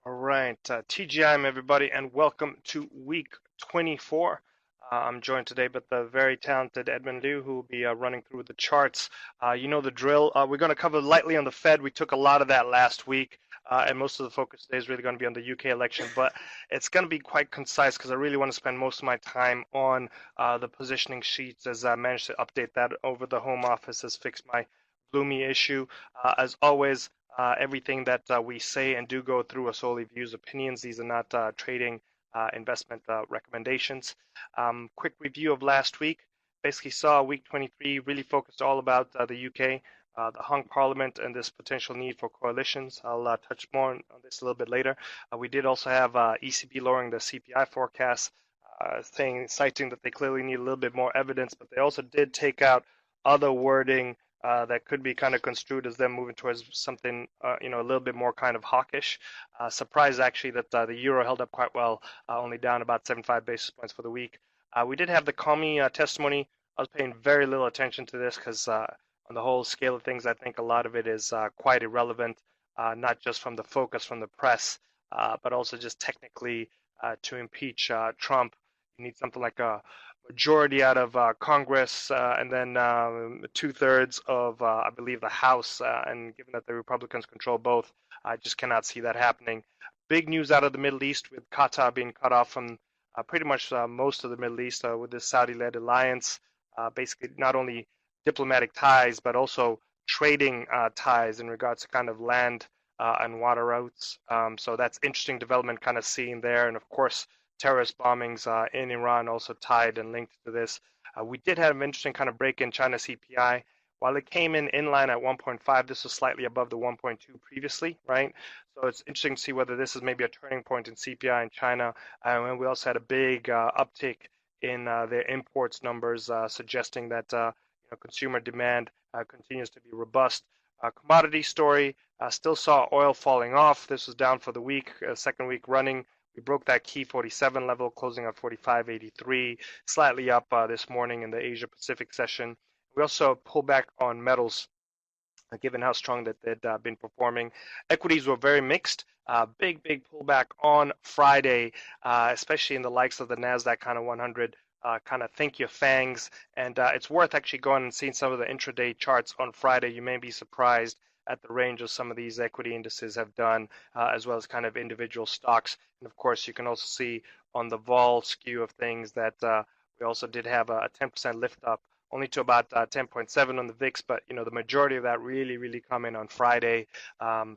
All right, TGIM everybody, and welcome to week 24. I'm joined today by the very talented Edmund Liu, who will be running through the charts. You know the drill. We're going to cover lightly on the Fed. We took a lot of that last week, and most of the focus today is really going to be on the UK election, but it's going to be quite concise because I really want to spend most of my time on the positioning sheets as I managed to update that over the Home Office has fixed my gloomy issue. As always, everything that we say and do go through are solely views, opinions. These are not trading investment recommendations. Quick review of last week. Basically saw week 23 really focused all about the UK, the Hung Parliament, and this potential need for coalitions. I'll touch more on this a little bit later. We did also have ECB lowering the CPI forecast, citing that they clearly need a little bit more evidence, but they also did take out other wording that could be kind of construed as them moving towards something, a little bit more kind of hawkish. Surprised actually that the euro held up quite well, only down about 75 basis points for the week. We did have the Comey testimony. I was paying very little attention to this because on the whole scale of things, I think a lot of it is quite irrelevant, not just from the focus from the press, but also just technically to impeach Trump. You need something like a majority out of Congress, and then 2/3 of, I believe, the House. And given that the Republicans control both, I just cannot see that happening. Big news out of the Middle East with Qatar being cut off from pretty much most of the Middle East with this Saudi-led alliance. Basically, not only diplomatic ties, but also trading ties in regards to kind of land and water routes. So that's interesting development kind of seeing there. And of course, terrorist bombings in Iran also tied and linked to this. We did have an interesting kind of break in China CPI. While it came in line at 1.5, this was slightly above the 1.2 previously, right? So it's interesting to see whether this is maybe a turning point in CPI in China. And we also had a big uptick in their imports numbers, suggesting that consumer demand continues to be robust. Commodity story still saw oil falling off. This was down for the week, second week running. We broke that key 47 level, closing at 45.83, slightly up this morning in the Asia Pacific session. We also pulled back on metals, given how strong that they'd been performing. Equities were very mixed. Big pullback on Friday, especially in the likes of the NASDAQ kind of 100. Kind of think your fangs, and it's worth actually going and seeing some of the intraday charts on Friday. You may be surprised at the range of some of these equity indices have done, as well as kind of individual stocks. And of course, you can also see on the vol skew of things that we also did have a 10% lift up, only to about 10.7 on the VIX, but the majority of that really come in on Friday.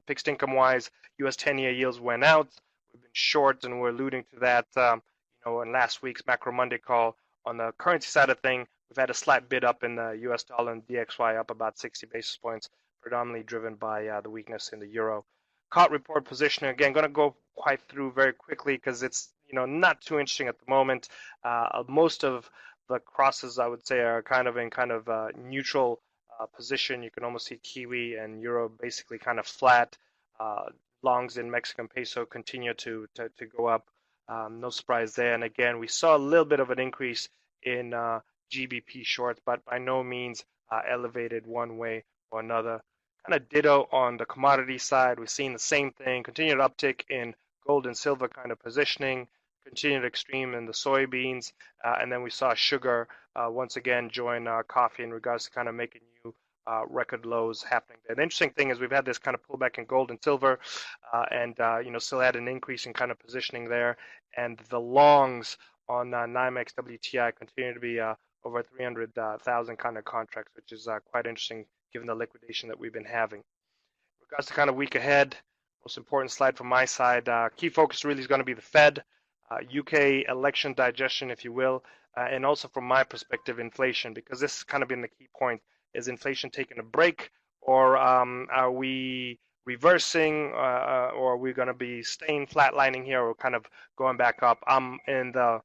Fixed income wise, U.S. 10-year yields went out. We've been short, and we're alluding to that, in last week's Macro Monday call. On the currency side of thing, we've had a slight bid up in the U.S. dollar and DXY up about 60 basis points, predominantly driven by the weakness in the euro. COT report positioning, again, going to go quite through very quickly because it's not too interesting at the moment. Most of the crosses, I would say, are kind of in neutral position. You can almost see Kiwi and euro basically kind of flat. Longs in Mexican peso continue to go up. No surprise there. And again, we saw a little bit of an increase in GBP shorts, but by no means elevated one way or another. Kind of ditto on the commodity side. We've seen the same thing, continued uptick in gold and silver kind of positioning, continued extreme in the soybeans, and then we saw sugar once again join coffee in regards to kind of making new record lows happening there. The interesting thing is we've had this kind of pullback in gold and silver, and still had an increase in kind of positioning there, and the longs on NYMEX WTI continue to be over 300,000 kind of contracts, which is quite interesting given the liquidation that we've been having. In regards to kind of week ahead, most important slide from my side, key focus really is going to be the Fed, UK election digestion, if you will, and also from my perspective, inflation, because this has kind of been the key point. Is inflation taking a break, or are we reversing, or are we going to be staying flatlining here, or kind of going back up? In the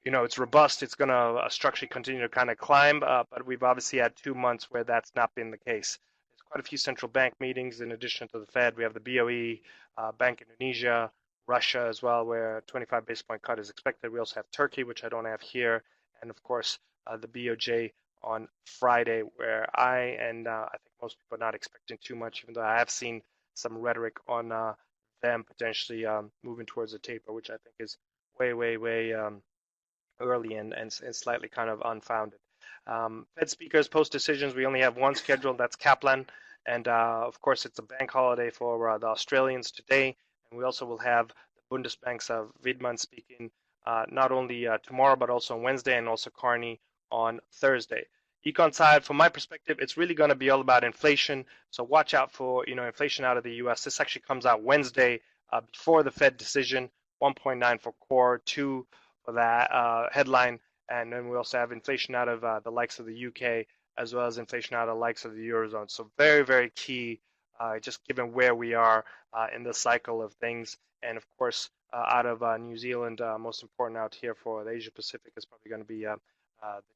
it's robust. It's going to structurally continue to kind of climb, but we've obviously had 2 months where that's not been the case. There's quite a few central bank meetings in addition to the Fed. We have the BOE, Bank Indonesia, Russia as well, where 25 basis point cut is expected. We also have Turkey, which I don't have here, and of course the BOJ on Friday, where I think most people are not expecting too much, even though I have seen some rhetoric on them potentially moving towards a taper, which I think is way early and slightly kind of unfounded. Fed speakers post decisions. We only have one scheduled. That's Kaplan, and of course it's a bank holiday for the Australians today. And we also will have the Bundesbank's Widmann speaking not only tomorrow but also on Wednesday, and also Carney on Thursday. Econ side, from my perspective, it's really going to be all about inflation. So watch out for inflation out of the U.S. This actually comes out Wednesday before the Fed decision. 1.9 for core, 2 for that headline, and then we also have inflation out of the likes of the UK, as well as inflation out of the likes of the Eurozone. So very key, just given where we are in the cycle of things. And of course, out of New Zealand, most important out here for the Asia Pacific is probably going to be the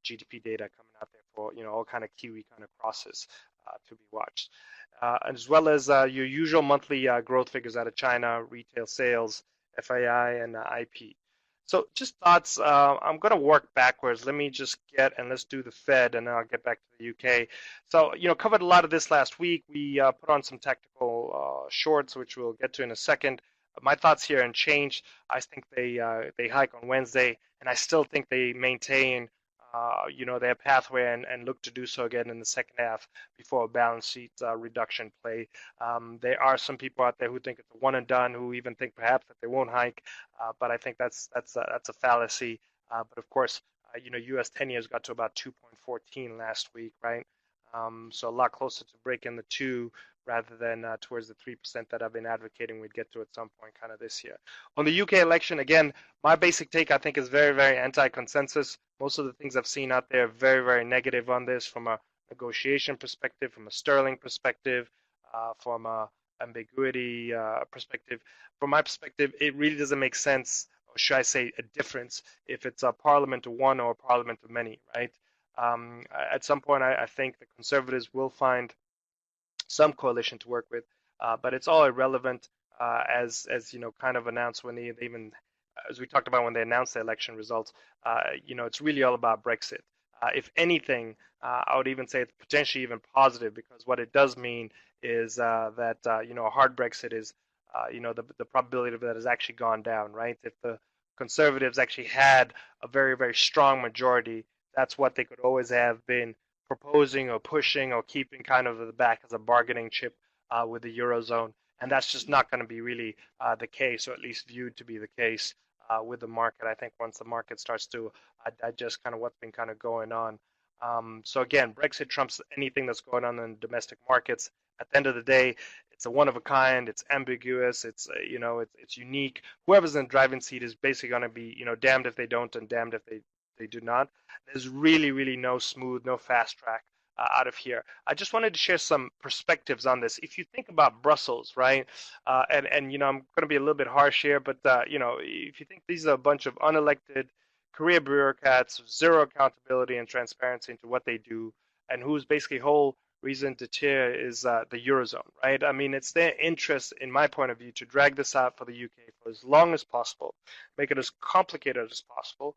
GDP data coming out there for all kind of Kiwi kind of crosses to be watched, as well as your usual monthly growth figures out of China, retail sales, FAI, and IP. So just thoughts. I'm going to work backwards. Let me just let's do the Fed, and then I'll get back to the UK. So, covered a lot of this last week. We put on some tactical shorts, which we'll get to in a second. My thoughts here unchanged. I think they hike on Wednesday, and I still think they maintain their pathway and look to do so again in the second half before a balance sheet reduction play. There are some people out there who think it's a one and done, who even think perhaps that they won't hike, but I think that's a fallacy. But of course, U.S. 10 years got to about 2.14 last week, right? So a lot closer to breaking the 2 rather than towards the 3% that I've been advocating we'd get to at some point kind of this year. On the UK election, again, my basic take I think is very anti-consensus. Most of the things I've seen out there are very negative on this from a negotiation perspective, from a sterling perspective, from a ambiguity perspective. From my perspective, it really doesn't make sense, or should I say a difference, if it's a parliament of one or a parliament of many, right? At some point, I think the Conservatives will find some coalition to work with, but it's all irrelevant as kind of announced when they even, as we talked about when they announced the election results. It's really all about Brexit. If anything, I would even say it's potentially even positive, because what it does mean is that a hard Brexit is the probability of that has actually gone down, right? If the Conservatives actually had a very strong majority, that's what they could always have been proposing or pushing or keeping kind of at the back as a bargaining chip with the Eurozone. And that's just not going to be really the case, or at least viewed to be the case with the market. I think once the market starts to digest kind of what's been kind of going on. So again, Brexit trumps anything that's going on in domestic markets. At the end of the day, it's a one of a kind. It's ambiguous. It's it's unique. Whoever's in the driving seat is basically going to be damned if they don't and damned if they do not. There's really no smooth, no fast track out of here. I just wanted to share some perspectives on this. If you think about Brussels, right, and I'm going to be a little bit harsh here, but if you think these are a bunch of unelected career bureaucrats, zero accountability and transparency into what they do, and whose basically whole reason to cheer is the Eurozone, right? I mean, it's their interest, in my point of view, to drag this out for the UK for as long as possible, make it as complicated as possible,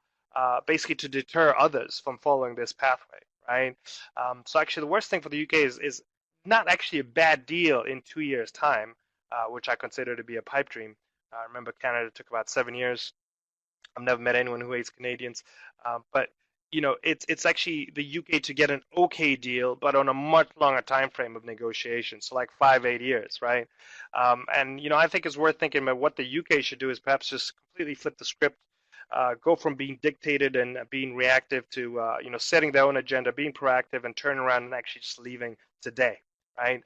basically to deter others from following this pathway, right? So actually, the worst thing for the UK is not actually a bad deal in 2 years' time, which I consider to be a pipe dream. Remember, Canada took about 7 years. I've never met anyone who hates Canadians, but it's actually the UK to get an okay deal, but on a much longer time frame of negotiation, so like 5-8 years, right? And I think it's worth thinking about what the UK should do is perhaps just completely flip the script, go from being dictated and being reactive to setting their own agenda, being proactive, and turn around and actually just leaving today, right?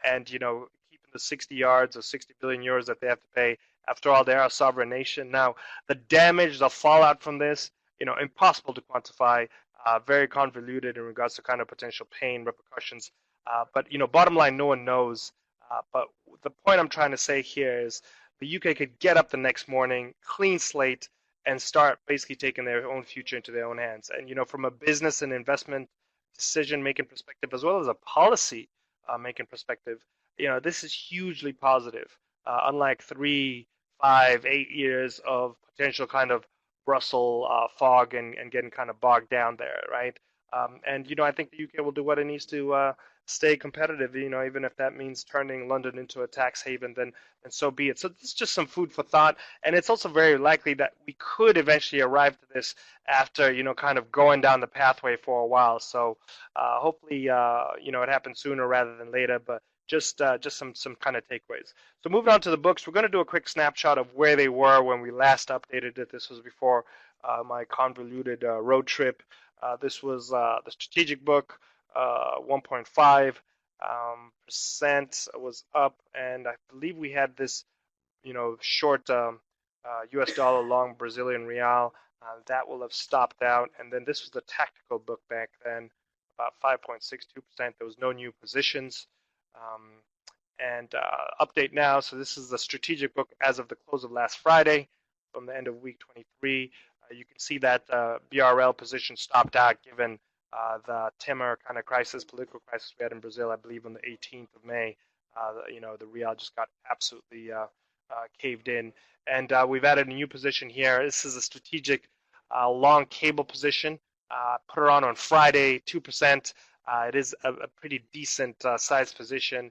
And keeping the 60 yards or 60 billion euros that they have to pay. After all, they are a sovereign nation. Now, the damage, the fallout from this, impossible to quantify, very convoluted in regards to kind of potential pain, repercussions. But bottom line, no one knows. But the point I'm trying to say here is the UK could get up the next morning, clean slate, and start basically taking their own future into their own hands. And from a business and investment decision-making perspective, as well as a policy making perspective, this is hugely positive. Unlike 3, 5, 8 years of potential kind of Brussels fog and getting kind of bogged down there, right? And I think the UK will do what it needs to stay competitive, even if that means turning London into a tax haven, then so be it. So this is just some food for thought, and it's also very likely that we could eventually arrive to this after, kind of going down the pathway for a while. So hopefully, it happens sooner rather than later, but just some kind of takeaways. So moving on to the books, we're going to do a quick snapshot of where they were when we last updated it. This was before my convoluted road trip. This was the strategic book, 1.5 percent was up, and I believe we had this, short U.S. dollar long Brazilian real. That will have stopped out, and then this was the tactical book back then, about 5.62%. There was no new positions. And update now. So this is the strategic book as of the close of last Friday, from the end of week 23. You can see that BRL position stopped out given the Temer kind of crisis, political crisis we had in Brazil, I believe on the 18th of May. The real just got absolutely caved in. And we've added a new position here. This is a strategic long cable position. Put it on Friday, 2%. It is a pretty decent sized position.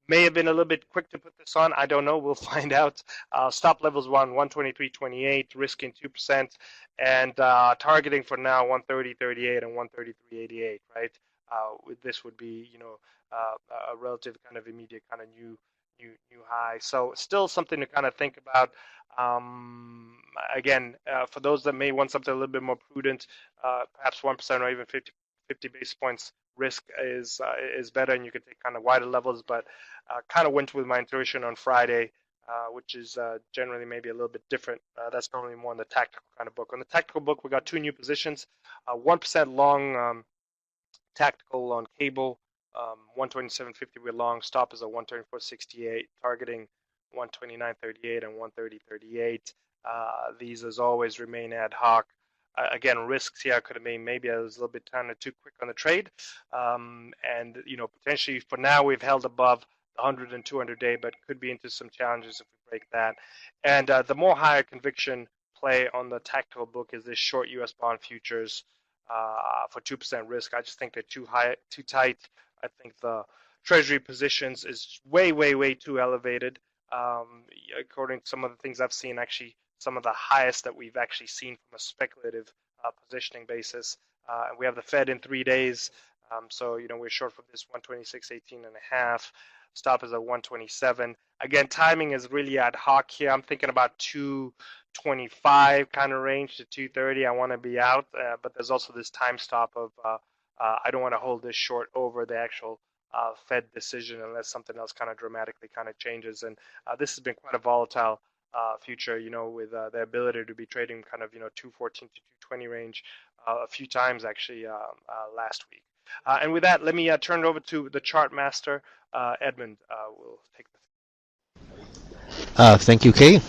May have been a little bit quick to put this on. I don't know. We'll find out. Stop levels were on 123.28, risking 2%, and targeting for now 130.38 and 133.88. Right. This would be a relative kind of immediate kind of new high. So still something to kind of think about. Again, for those that may want something a little bit more prudent, perhaps 1% or even 50 basis points risk is better, and you can take kind of wider levels, but kind of went with my intuition on Friday, which is generally maybe a little bit different. That's normally more in the tactical kind of book. On the tactical book, we got two new positions, 1% long tactical on cable, 127.50 we're long, stop is a 124.68, targeting 129.38 and 130.38. These as always remain ad hoc. Again, risks here could have been maybe I was a little bit kind of too quick on the trade, and potentially for now we've held above the 100 and 200 day, but could be into some challenges if we break that. And the more higher conviction play on the tactical book is this short U.S. bond futures for 2% risk. I just think they're too tight. I think the Treasury positions is way too elevated. According to some of the things I've seen, actually some of the highest that we've actually seen from a speculative positioning basis. And we have the Fed in 3 days. So, we're short for this 126.18 and a half. Stop is at 127. Again, timing is really ad hoc here. I'm thinking about 225 kind of range to 230. I want to be out, but there's also this time stop of I don't want to hold this short over the actual Fed decision unless something else kind of dramatically kind of changes. And this has been quite a volatile future, with the ability to be trading kind of 214 to 220 range a few times actually last week. And with that, let me turn it over to the chart master, Edmund. Will take this. Thank you, Kay.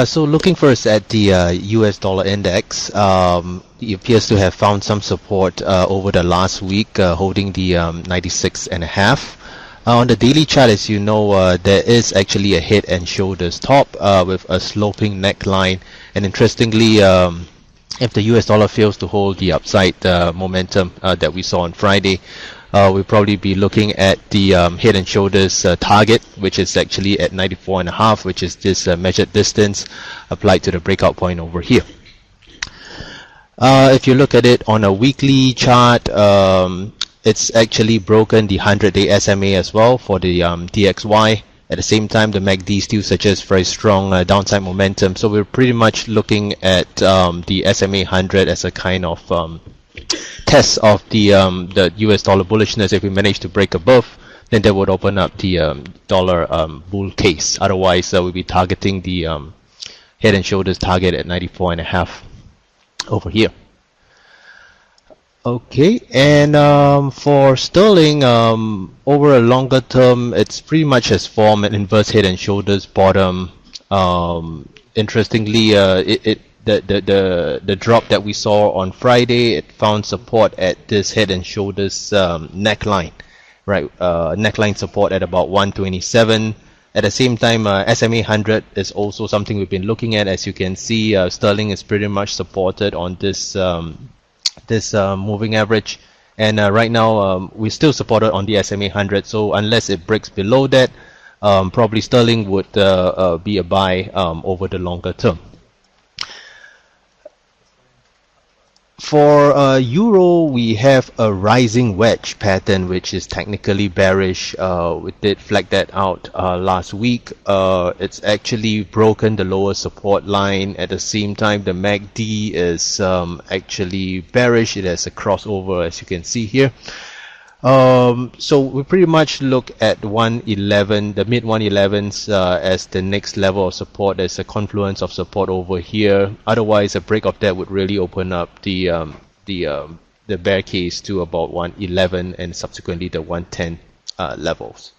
So looking first at the US dollar index, it appears to have found some support over the last week, holding the 96.5. On the daily chart, as you know, there is actually a head and shoulders top with a sloping neckline. And interestingly, if the US dollar fails to hold the upside momentum that we saw on Friday, we'll probably be looking at the head and shoulders target, which is actually at 94.5, which is this measured distance applied to the breakout point over here. If you look at it on a weekly chart, it's actually broken the 100-day SMA as well for the DXY. At the same time, the MACD still suggests very strong downside momentum. So we're pretty much looking at the SMA 100 as a kind of test of the US dollar bullishness. If we manage to break above, then that would open up the dollar bull case. Otherwise, we'll be targeting the head and shoulders target at 94.5 over here. Okay, and for sterling, over a longer term, it's pretty much has formed an inverse head and shoulders bottom. Interestingly, the drop that we saw on Friday, it found support at this head and shoulders neckline, right? Neckline support at about 127. At the same time, SMA 100 is also something we've been looking at. As you can see, sterling is pretty much supported on this moving average And right now, we're still supported on the SMA 100. So unless it breaks below that, probably sterling would be a buy over the longer term. For euro, we have a rising wedge pattern, which is technically bearish. We did flag that out last week. It's actually broken the lower support line. At the same time, the MACD is actually bearish. It has a crossover, as you can see here. So we pretty much look at 111, the mid 111s as the next level of support. There's a confluence of support over here. Otherwise, a break of that would really open up the bear case to about 111 and subsequently the 110 levels.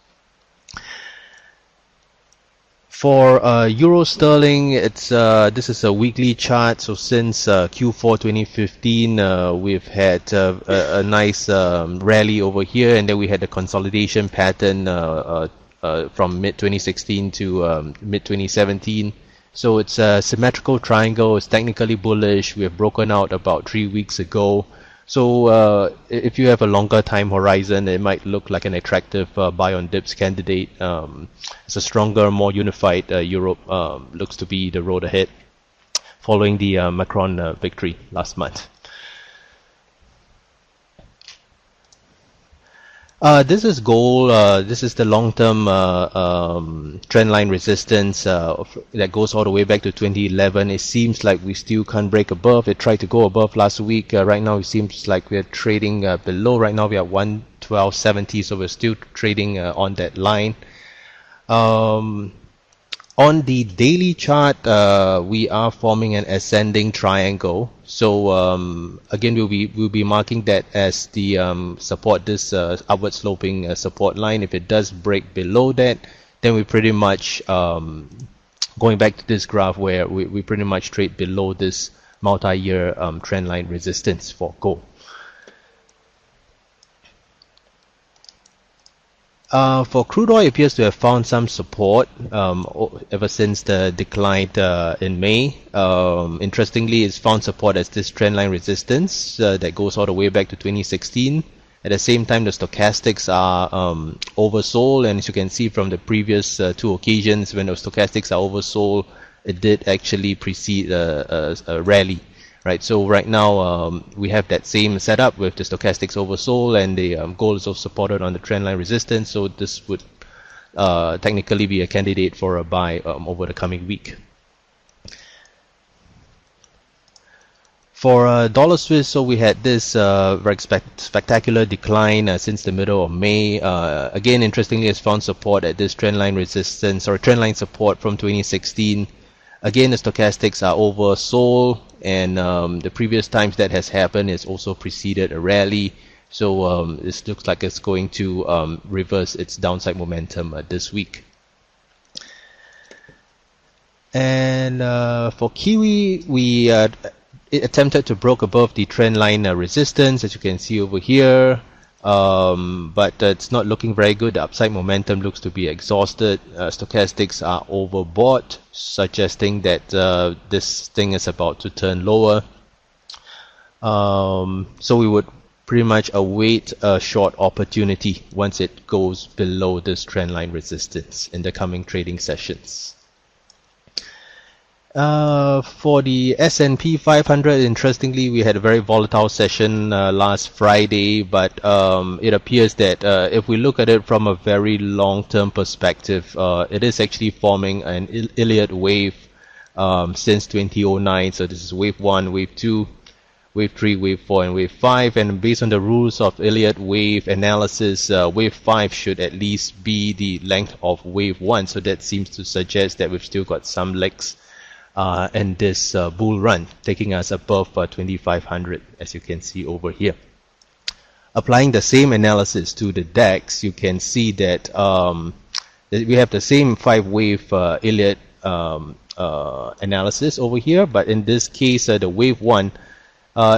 For euro sterling, it's this is a weekly chart. So since Q4 2015, we've had a nice rally over here, and then we had a consolidation pattern from mid 2016 to mid 2017. So it's a symmetrical triangle. It's technically bullish. We have broken out about 3 weeks ago. So if you have a longer time horizon, it might look like an attractive buy on dips candidate. It's a stronger, more unified Europe looks to be the road ahead following the Macron victory last month. This is gold. This is the long-term trend line resistance that goes all the way back to 2011. It seems like we still can't break above. It tried to go above last week. Right now, it seems like we're trading below. Right now, we are 112.70, so we're still trading on that line. On the daily chart, we are forming an ascending triangle. So again, we'll be marking that as the support, this upward sloping support line. If it does break below that, then we pretty much going back to this graph where we pretty much trade below this multi-year trend line resistance for gold. For crude oil, it appears to have found some support ever since the decline in May. Interestingly, it's found support as this trendline resistance that goes all the way back to 2016. At the same time, the stochastics are oversold, and as you can see from the previous two occasions when the stochastics are oversold, it did actually precede a rally. Right, so right now we have that same setup with the stochastics oversold and the gold is also supported on the trendline resistance. So this would technically be a candidate for a buy over the coming week. For dollar Swiss, so we had this very spectacular decline since the middle of May. Again, interestingly, it's found support at this trendline resistance or trendline support from 2016. Again, the stochastics are oversold, and the previous times that has happened is also preceded a rally. So this looks like it's going to reverse its downside momentum this week. And for Kiwi, we it attempted to break above the trend line resistance, as you can see over here. But it's not looking very good. The upside momentum looks to be exhausted. Stochastics are overbought, suggesting that this thing is about to turn lower. So we would pretty much await a short opportunity once it goes below this trendline resistance in the coming trading sessions. For the S&P 500, interestingly, we had a very volatile session last Friday, but it appears that if we look at it from a very long-term perspective, it is actually forming an Elliott wave since 2009. So this is wave 1, wave 2, wave 3, wave 4, and wave 5. And based on the rules of Elliott wave analysis, wave 5 should at least be the length of wave 1. So that seems to suggest that we've still got some legs and this bull run taking us above 2500, as you can see over here. Applying the same analysis to the DAX, you can see that we have the same 5-wave Elliott analysis over here, but in this case the wave 1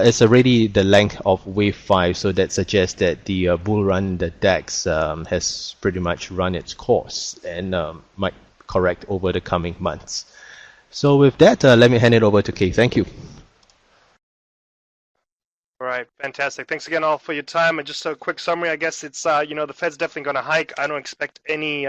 is already the length of wave 5, so that suggests that the bull run, the DAX, has pretty much run its course and might correct over the coming months. So with that, let me hand it over to Kay. Thank you. All right, fantastic. Thanks again all for your time. And just a quick summary, I guess it's, the Fed's definitely going to hike. I don't expect any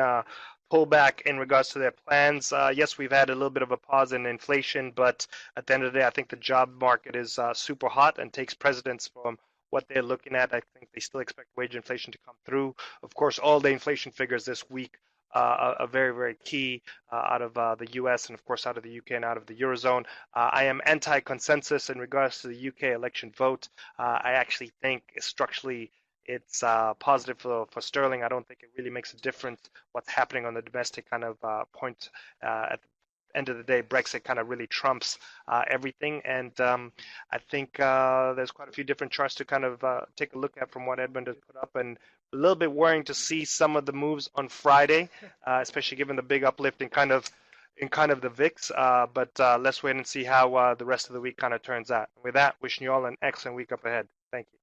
pullback in regards to their plans. Yes, we've had a little bit of a pause in inflation, but at the end of the day, I think the job market is super hot and takes precedence from what they're looking at. I think they still expect wage inflation to come through. Of course, all the inflation figures this week are very, very key out of the US and, of course, out of the UK and out of the Eurozone. I am anti-consensus in regards to the UK election vote. I actually think structurally it's positive for sterling. I don't think it really makes a difference what's happening on the domestic kind of point at the end of the day. Brexit kind of really trumps everything, and I think there's quite a few different charts to kind of take a look at from what Edmund has put up, and a little bit worrying to see some of the moves on Friday, especially given the big uplift in kind of the VIX. But let's wait and see how the rest of the week kind of turns out. With that, wishing you all an excellent week up ahead. Thank you.